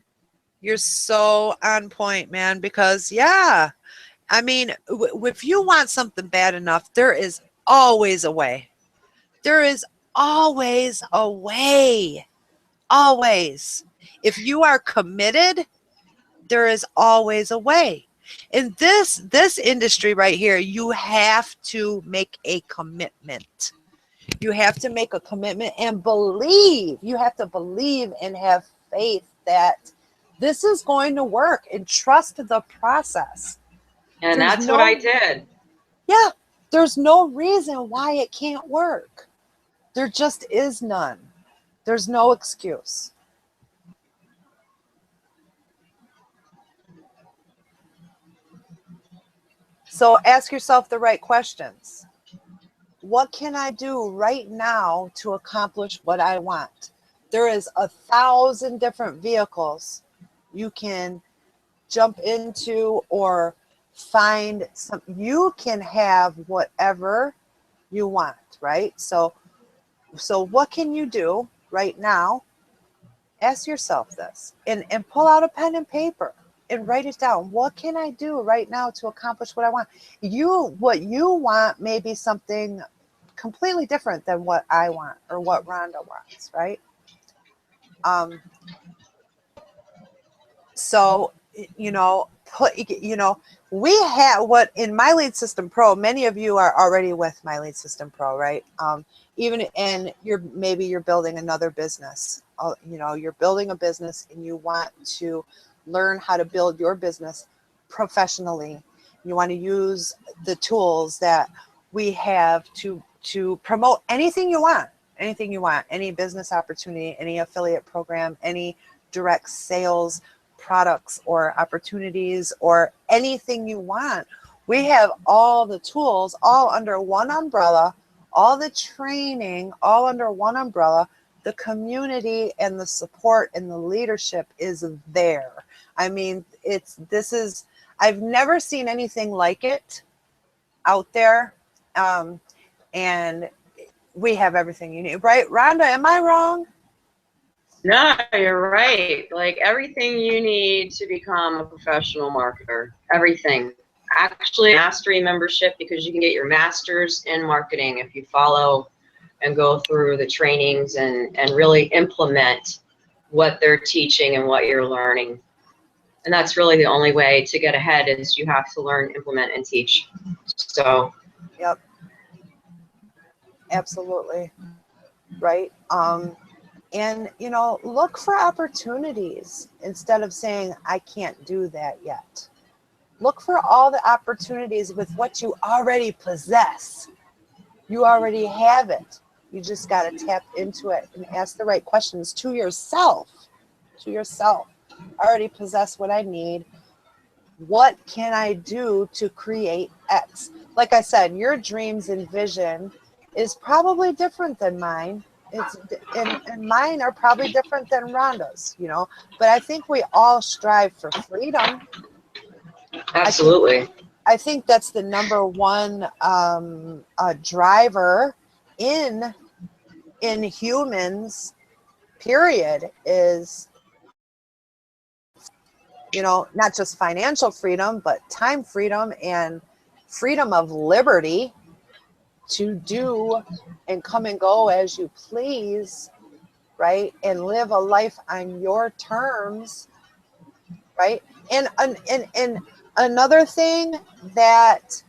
You're so on point, man, because yeah, I mean, if you want something bad enough, there is always a way. There is always a way. Always. If you are committed, there is always a way. In this industry right here, you have to make a commitment. You have to make a commitment and believe. You have to believe and have faith that this is going to work and trust the process. And that's what I did. Yeah. There's no reason why it can't work. There just is none. There's no excuse. So ask yourself the right questions. What can I do right now to accomplish what I want? There is 1,000 different vehicles you can jump into or find some. You can have whatever you want, right? So what can you do right now? Ask yourself this and pull out a pen and paper and write it down. What can I do right now to accomplish what I want? What you want may be something completely different than what I want or what Rhonda wants, right? So, you know, we have what in My Lead System Pro, many of you are already with My Lead System Pro, right? And maybe you're building another business. You know, you're building a business and you want to learn how to build your business professionally. You want to use the tools that we have to promote anything you want, any business opportunity, any affiliate program, any direct sales products or opportunities or anything you want. We have all the tools all under one umbrella, all the training all under one umbrella. The community and the support and the leadership is there. I mean, I've never seen anything like it out there. And we have everything you need, right? Rhonda, am I wrong? No, you're right. Like everything you need to become a professional marketer, everything. Actually, mastery membership, because you can get your master's in marketing if you follow and go through the trainings and really implement what they're teaching and what you're learning. And that's really the only way to get ahead is you have to learn, implement, and teach. So. Yep. Absolutely. Right. And, you know, look for opportunities instead of saying, I can't do that yet. Look for all the opportunities with what you already possess. You already have it. You just got to tap into it and ask the right questions to yourself. I already possess what I need. What can I do to create X? Like I said, your dreams and vision is probably different than mine. And mine are probably different than Rhonda's, you know, but I think we all strive for freedom. Absolutely. I think that's the number one driver in in humans, period, is, you know, not just financial freedom, but time freedom and freedom of liberty to do and come and go as you please, right? And live a life on your terms, right? And another thing that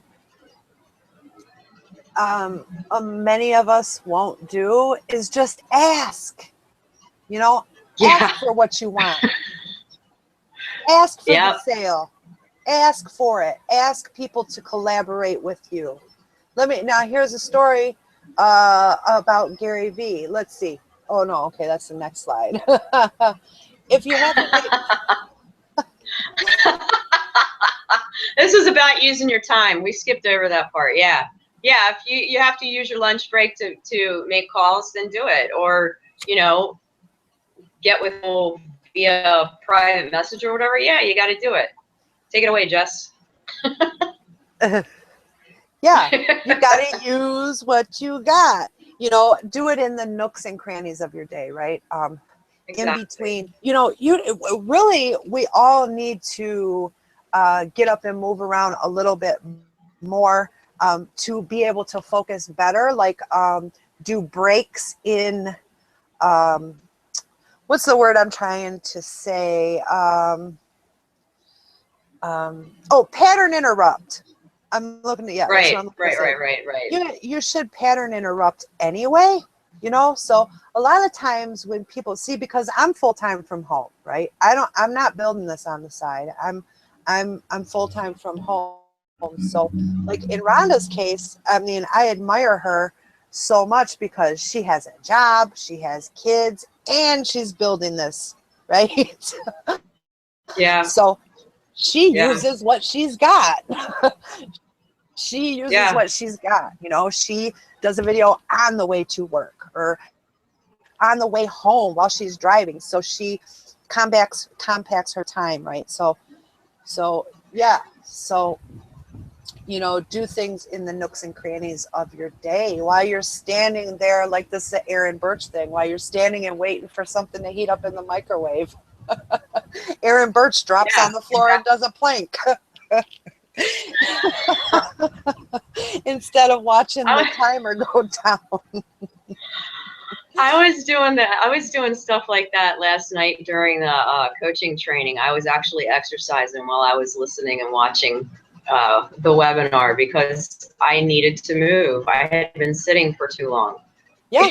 many of us won't do is just ask, you know, Yeah. ask for what you want. Ask for Yep. the sale. Ask for it. Ask people to collaborate with you. Now here's a story about Gary Vee. Let's see. Oh no, okay, that's the next slide. If you haven't This is about using your time. We skipped over that part. Yeah. Yeah. If you have to use your lunch break to make calls, then do it. Or, you know, get with people via private message or whatever. Yeah, you got to do it. Take it away, Jess. yeah, you got to use what you got. You know, do it in the nooks and crannies of your day, right? Exactly. In between, you know, we all need to get up and move around a little bit more to be able to focus better, like do breaks in what's the word I'm trying to say, pattern interrupt. I'm looking at, yeah, that's Right, what I'm looking to say. right. You should pattern interrupt anyway, you know. So a lot of times when people see, because I'm full-time from home, right? I'm not building this on the side. I'm full-time from home. So like in Rhonda's case, I mean, I admire her so much because she has a job, she has kids, and she's building this, right? Yeah. So she uses what she's got. She uses what she's got. You know, she does a video on the way to work or on the way home while she's driving. So she compacts her time, right? So yeah. So, you know, do things in the nooks and crannies of your day while you're standing there, like this the Aaron Birch thing, while you're standing and waiting for something to heat up in the microwave. Aaron Birch drops on the floor and does a plank. Instead of watching the timer go down. I was doing stuff like that last night during the coaching training. I was actually exercising while I was listening and watching the webinar because I needed to move. I had been sitting for too long. Yeah.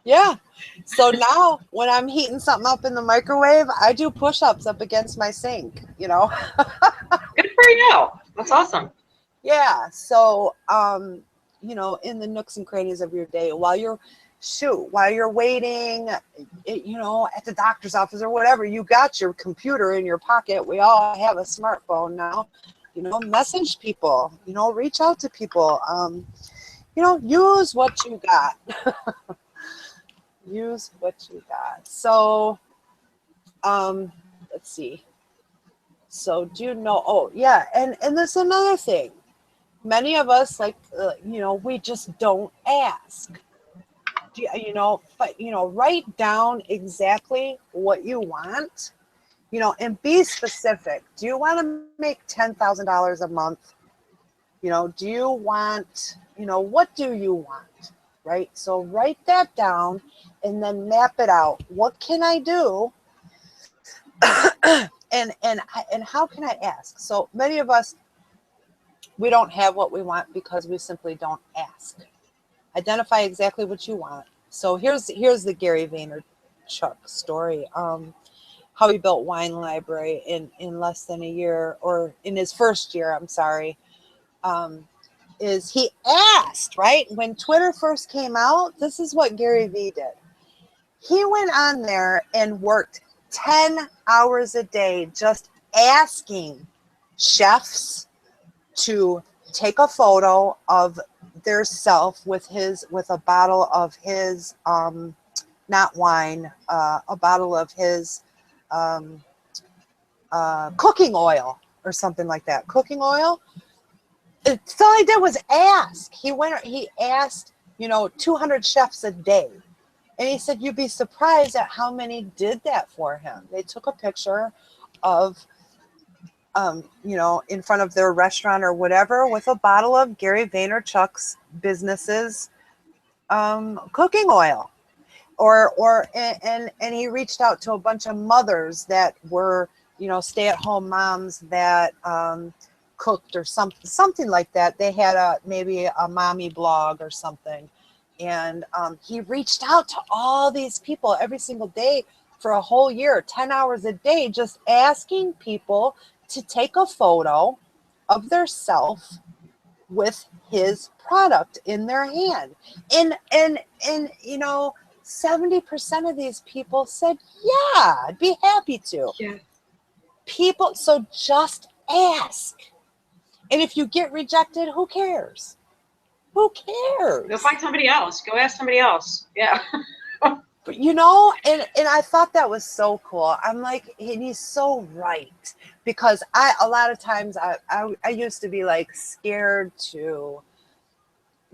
Yeah. So now when I'm heating something up in the microwave, I do push-ups up against my sink, you know. Good for you. That's awesome. Yeah. So, you know, in the nooks and crannies of your day, while you're waiting, you know, at the doctor's office or whatever, you got your computer in your pocket. We all have a smartphone now, you know, message people, you know, reach out to people, you know, use what you got. Use what you got. So, let's see. So do you know, oh yeah. And there's another thing. Many of us, like, you know, we just don't ask. You know, but, you know, write down exactly what you want, you know, and be specific. Do you want to make $10,000 a month? You know, do you want, you know, what do you want? Right? So write that down and then map it out. What can I do? and how can I ask? So many of us, we don't have what we want because we simply don't ask. Identify exactly what you want. So here's the Gary Vaynerchuk story. How he built Wine Library in less than a year, or in his first year, I'm sorry. Is he asked, right? When Twitter first came out, this is what Gary Vee did. He went on there and worked 10 hours a day just asking chefs to take a photo of their self with a bottle of his not wine, a bottle of his cooking oil or something like that. Cooking oil. It's all he did was ask. He asked, you know, 200 chefs a day And he said, you'd be surprised at how many did that for him. They took a picture of, you know, in front of their restaurant or whatever with a bottle of Gary Vaynerchuk's business's cooking oil. And he reached out to a bunch of mothers that were, you know, stay-at-home moms that cooked or something like that. They had maybe a mommy blog or something. And he reached out to all these people every single day for a whole year, 10 hours a day, just asking people to take a photo of their self with his product in their hand. And you know, 70% of these people said, yeah, I'd be happy to. Yeah. People, so just ask. And if you get rejected, who cares? Who cares? Go find somebody else. Go ask somebody else. Yeah. You know, and I thought that was so cool. I'm like, and he's so right, because a lot of times I used to be like scared to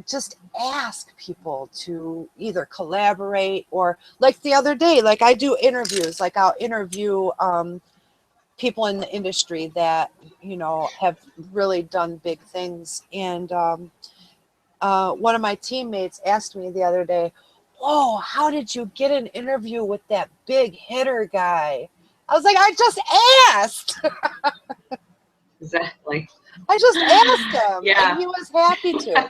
just ask people to either collaborate, or like the other day, like I do interviews, like I'll interview people in the industry that, you know, have really done big things. And one of my teammates asked me the other day, whoa, how did you get an interview with that big hitter guy? I was like, I just asked. Exactly. I just asked him. Yeah. And he was happy to.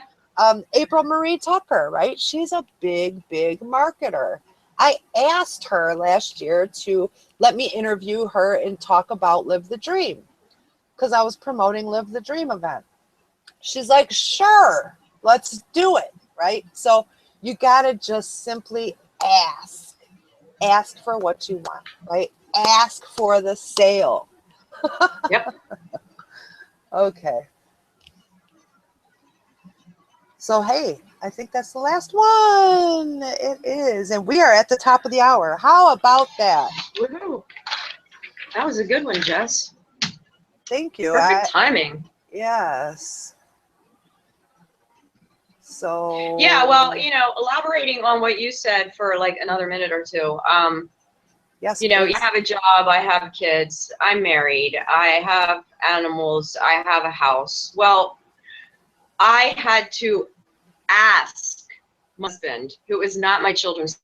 April Marie Tucker, right? She's a big marketer. I asked her last year to let me interview her and talk about Live the Dream, because I was promoting Live the Dream event. She's like, sure, let's do it, right? So you got to just simply ask. Ask for what you want, right? Ask for the sale. Yep. Okay. So, hey, I think that's the last one. It is. And we are at the top of the hour. How about that? Woohoo. That was a good one, Jess. Thank you. Perfect timing. Yes. So. Yeah, well, you know, elaborating on what you said for like another minute or two. Yes, you know, please. you have a job, I have kids, I'm married, I have animals, I have a house. Well, I had to ask my husband, who is not my children's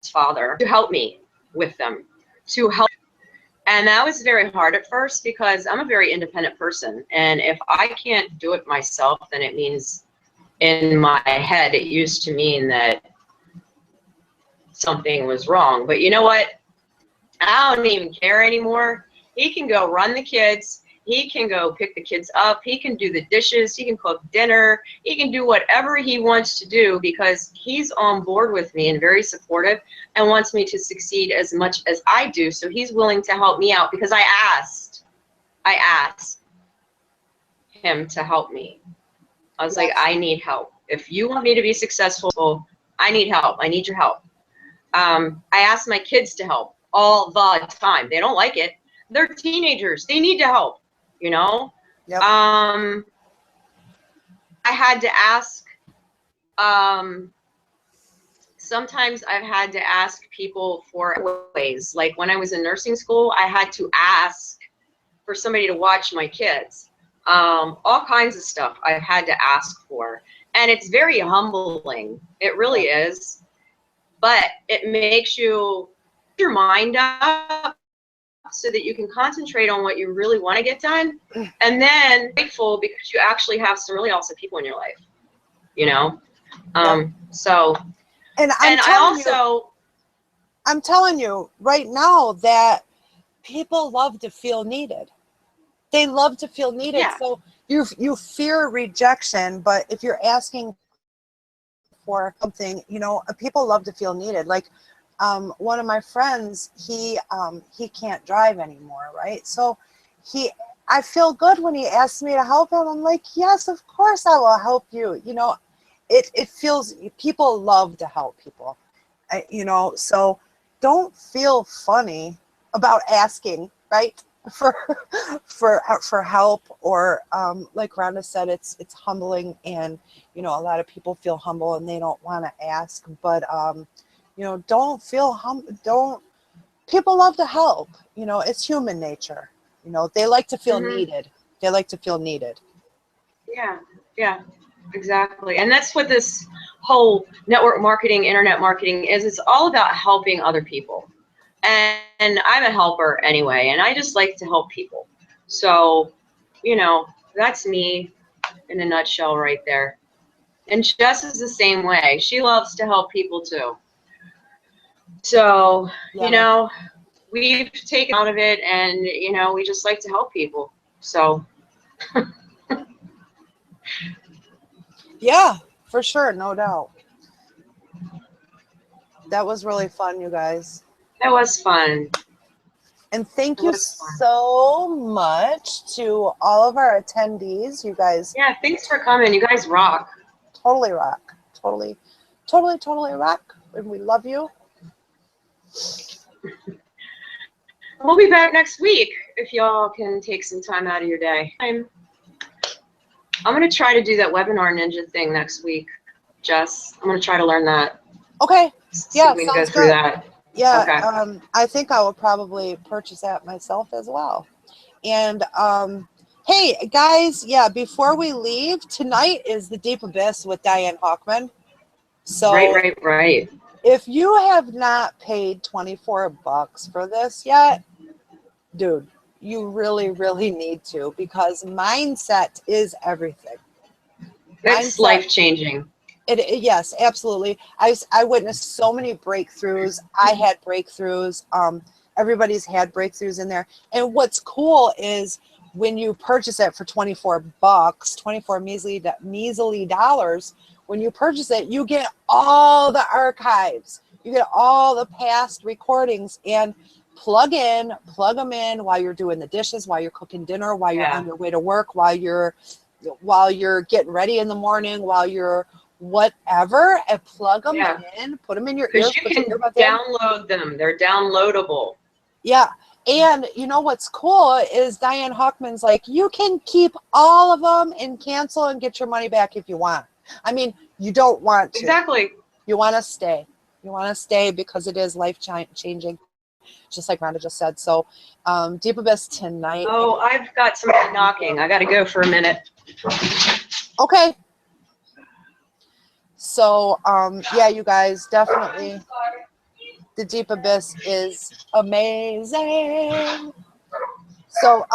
father, to help me with them, to help. And that was very hard at first, because I'm a very independent person. And if I can't do it myself, then it means, in my head, it used to mean that something was wrong. But you know what? I don't even care anymore. He can go run the kids. He can go pick the kids up. He can do the dishes. He can cook dinner. He can do whatever he wants to do, because he's on board with me and very supportive and wants me to succeed as much as I do. So he's willing to help me out, because I asked him to help me. I was like, I need help. If you want me to be successful, I need help. I need your help. I ask my kids to help all the time. They don't like it. They're teenagers. They need to help, you know? Yep. I had to ask, sometimes I've had to ask people for ways. Like when I was in nursing school, I had to ask for somebody to watch my kids. All kinds of stuff I've had to ask for. And it's very humbling. It really is. But it makes your mind up so that you can concentrate on what you really want to get done. And then grateful because you actually have some really awesome people in your life, you know? So, and I'm telling you right now that people love to feel needed. They love to feel needed. Yeah. So you fear rejection, but if you're asking for something, you know, people love to feel needed. Like one of my friends, he can't drive anymore, right? So I feel good when he asks me to help him. I'm like, yes, of course I will help you. You know, it feels, people love to help people, you know, so don't feel funny about asking, right? for help, or like Rhonda said, it's humbling, and you know, a lot of people feel humble and they don't want to ask, but you know, don't feel don't, people love to help, you know, it's human nature, you know, they like to feel needed. They like to feel needed. Yeah, exactly. And that's what this whole network marketing, internet marketing is. It's all about helping other people. And I'm a helper anyway, and I just like to help people. So, you know, that's me in a nutshell right there. And Jess is the same way. She loves to help people too. So, you know, we've taken out of it, and, you know, we just like to help people. So. Yeah, for sure. No doubt. That was really fun, you guys. That was fun. And thank you so much to all of our attendees. You guys. Yeah, thanks for coming. You guys rock. Totally rock. Totally rock. And we love you. We'll be back next week if y'all can take some time out of your day. I'm going to try to do that Webinar Ninja thing next week, Jess. I'm going to try to learn that. Okay. Yeah, we can sounds go through good. that. Yeah, okay. I think I will probably purchase that myself as well. And hey, guys, yeah, before we leave, tonight is the Deep Abyss with Diane Hochman. So Right. If you have not paid $24 for this yet, dude, you really, really need to, because mindset is everything. It's life-changing. Yes, absolutely. I witnessed so many breakthroughs. I had breakthroughs. Everybody's had breakthroughs in there. And what's cool is when you purchase it for $24, 24 measly dollars, when you purchase it, you get all the archives. You get all the past recordings, and plug them in while you're doing the dishes, while you're cooking dinner, while you're on your way to work, while you're getting ready in the morning, while you're whatever, and plug them in, put them in your ears. Because you can download them. They're downloadable. Yeah. And you know what's cool is Diane Hochman's like, you can keep all of them and cancel and get your money back if you want. I mean, you don't want to. Exactly. You want to stay. You want to stay because it is life-changing, just like Rhonda just said. So Deep Abyss tonight. Oh, I've got somebody knocking. I got to go for a minute. Okay. So, yeah, you guys, definitely, the Deep Abyss is amazing. So,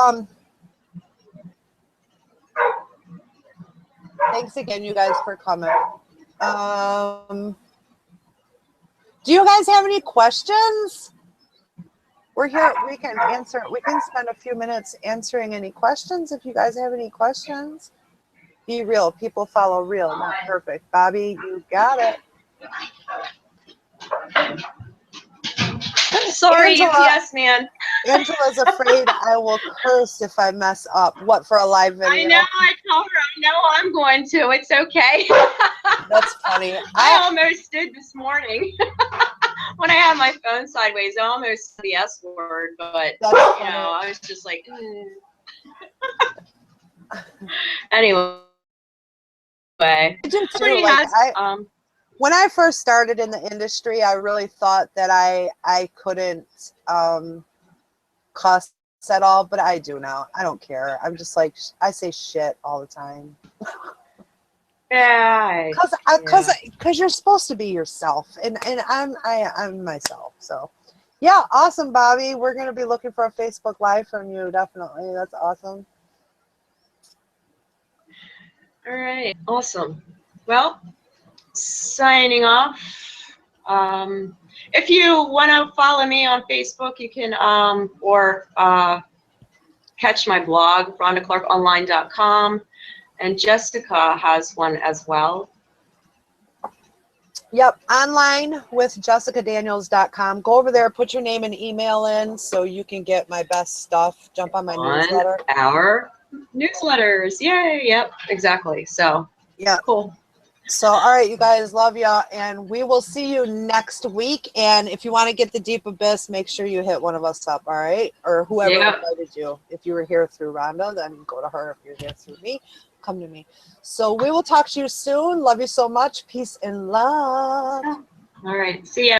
thanks again, you guys, for coming. Do you guys have any questions? We're here. We can answer. We can spend a few minutes answering any questions if you guys have any questions. Be real. People follow real, not perfect. Bobby, you got it. Sorry, UPS man. Angela's afraid I will curse if I mess up. What, for a live video? I know. I told her. I know I'm going to. It's okay. That's funny. I almost did this morning. When I had my phone sideways, I almost said the S word, but you know, I was just like, Anyway. I do too. Like, when I first started in the industry, I really thought that I couldn't cuss at all, but I do now. I don't care. I'm just like, I say shit all the time. Yeah. Because you're supposed to be yourself, and I'm myself. So, yeah, awesome, Bobby. We're gonna be looking for a Facebook Live from you. Definitely, that's awesome. All right, awesome. Well, signing off. If you want to follow me on Facebook, you can, or catch my blog, RhondaClarkOnline.com, and Jessica has one as well. Yep, online with JessicaDaniels.com. Go over there, put your name and email in so you can get my best stuff. Jump on my newsletter. Our newsletters, yay! Yep, exactly. So yeah, cool. So, all right, you guys, love ya, and we will see you next week. And if you want to get the Deep Abyss, make sure you hit one of us up, all right? Or whoever Yeah. invited you. If you were here through Rhonda, then go to her. If you're here through me, come to me. So we will talk to you soon. Love you so much. Peace and love. All right. See ya.